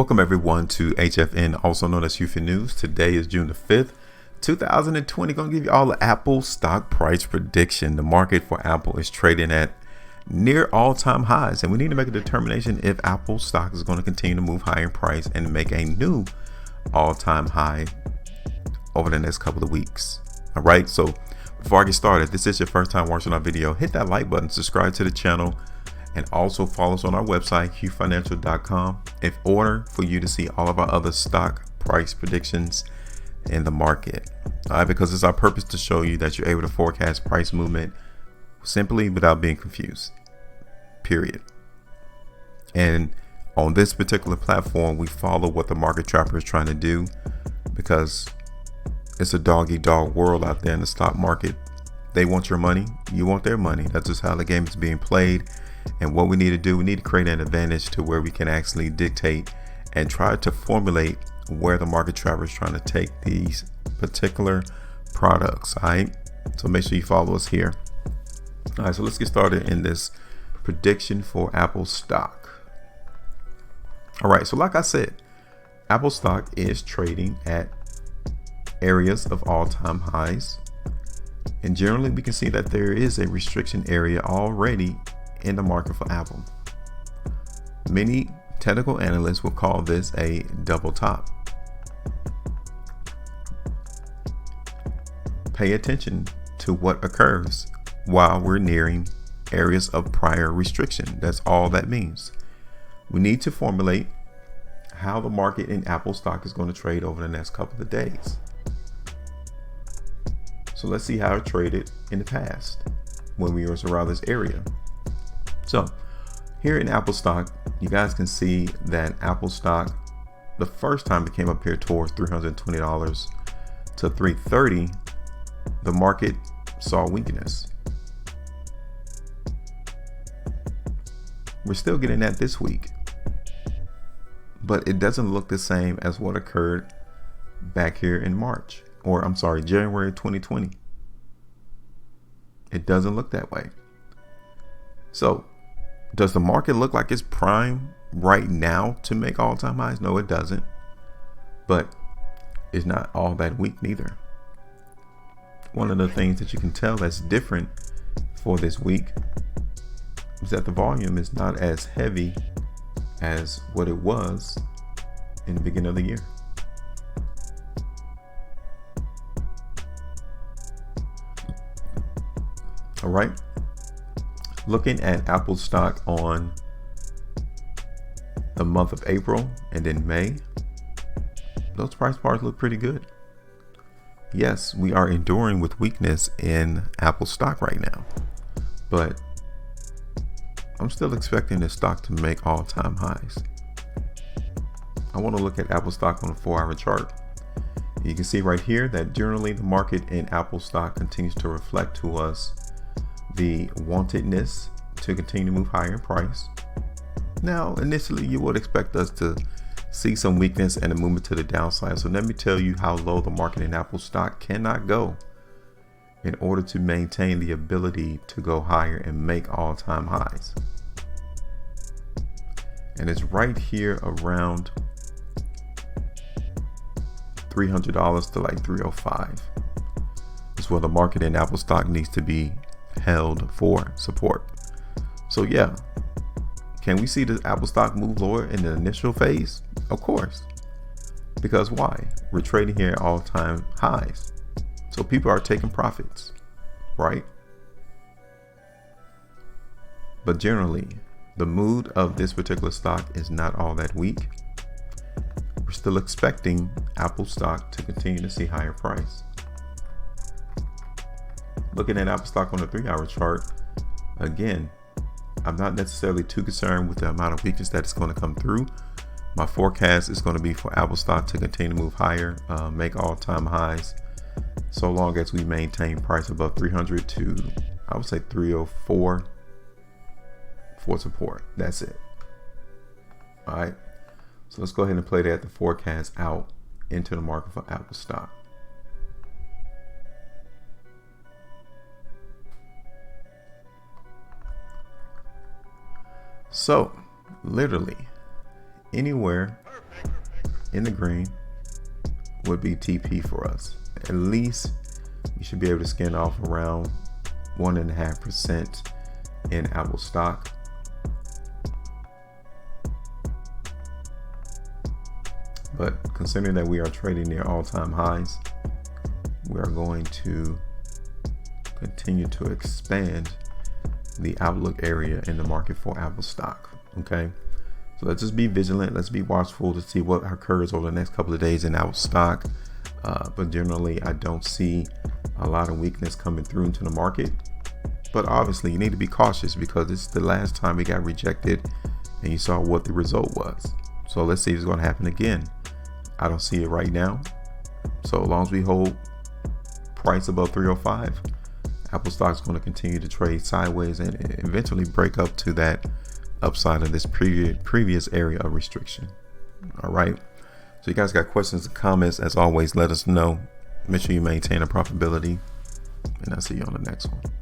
Welcome everyone to HFN, also known as HueFin News. Today is June the 5th, 2020. Going to give you all the Apple stock price prediction. The market for Apple is trading at near all-time highs, and we need to make a determination if Apple stock is going to continue to move higher in price and make a new all-time high over the next couple of weeks. All right, so before I get started, if this is your first time watching our video, hit that like button, subscribe to the channel, and also follow us on our website, HueFinancial.com, in order for you to see all of our other stock price predictions in the market. All right, because it's our purpose to show you that you're able to forecast price movement simply without being confused, period. And on this particular platform, we follow what the market trapper is trying to do, because it's a dog-eat-dog world out there in the stock market. They want your money, you want their money. That's just how the game is being played. And what we need to do, we need to create an advantage to where we can actually dictate and try to formulate where the market trapper is trying to take these particular products. All right, so make sure you follow us here. All right, so let's get started in this prediction for Apple stock. All right, so like I said, Apple stock is trading at areas of all-time highs, and generally we can see that there is a restriction area already in the market for Apple. Many technical analysts will call this a double top. Pay attention to what occurs while we're nearing areas of prior restriction. That's all that means. We need to formulate how the market in Apple stock is going to trade over the next couple of days. So let's see how it traded in the past when we were around this area. So here in Apple stock, you guys can see that Apple stock, the first time it came up here towards $320 to $330, the market saw weakness. We're still getting that this week, but it doesn't look the same as what occurred back here in March, or I'm sorry, January 2020. It doesn't look that way. So does the market look like it's prime right now to make all-time highs? No, it doesn't. But it's not all that weak neither. One of the things that you can tell that's different for this week is that the volume is not as heavy as what it was in the beginning of the year. All right. Looking at Apple stock on the month of April and then May, those price bars look pretty good. Yes, we are enduring with weakness in Apple stock right now, but I'm still expecting this stock to make all-time highs. I want to look at Apple stock on a 4-hour chart. You can see right here that generally the market in Apple stock continues to reflect to us the wantedness to continue to move higher in price. Now, initially, you would expect us to see some weakness and a movement to the downside. So let me tell you how low the market in Apple stock cannot go in order to maintain the ability to go higher and make all-time highs. And it's right here around $300 to like $305. Is where the market in Apple stock needs to be held for support. So yeah, can we see the Apple stock move lower in the initial phase? Of course, because why? We're trading here at all-time highs, so people are taking profits, right? But generally, the mood of this particular stock is not all that weak. We're still expecting Apple stock to continue to see higher price. Looking at Apple stock on the 3-hour chart, again, I'm not necessarily too concerned with the amount of weakness that is going to come through. My forecast is going to be for Apple stock to continue to move higher, make all-time highs, so long as we maintain price above 300 to, I would say, 304 for support. That's it. All right, so let's go ahead and play that, the forecast out into the market for Apple stock. So literally anywhere in the green would be TP for us. At least we should be able to skin off around 1.5% in Apple stock. But considering that we are trading near all-time highs, we are going to continue to expand the outlook area in the market for Apple stock. Okay, so let's just be vigilant. Let's be watchful to see what occurs over the next couple of days in Apple stock. But generally, I don't see a lot of weakness coming through into the market. But obviously, you need to be cautious because it's the last time we got rejected and you saw what the result was. So let's see if it's going to happen again. I don't see it right now. So as long as we hold price above 305, Apple stock is going to continue to trade sideways and eventually break up to that upside of this previous area of restriction. All right. So you guys got questions and comments, as always, let us know. Make sure you maintain a profitability, and I'll see you on the next one.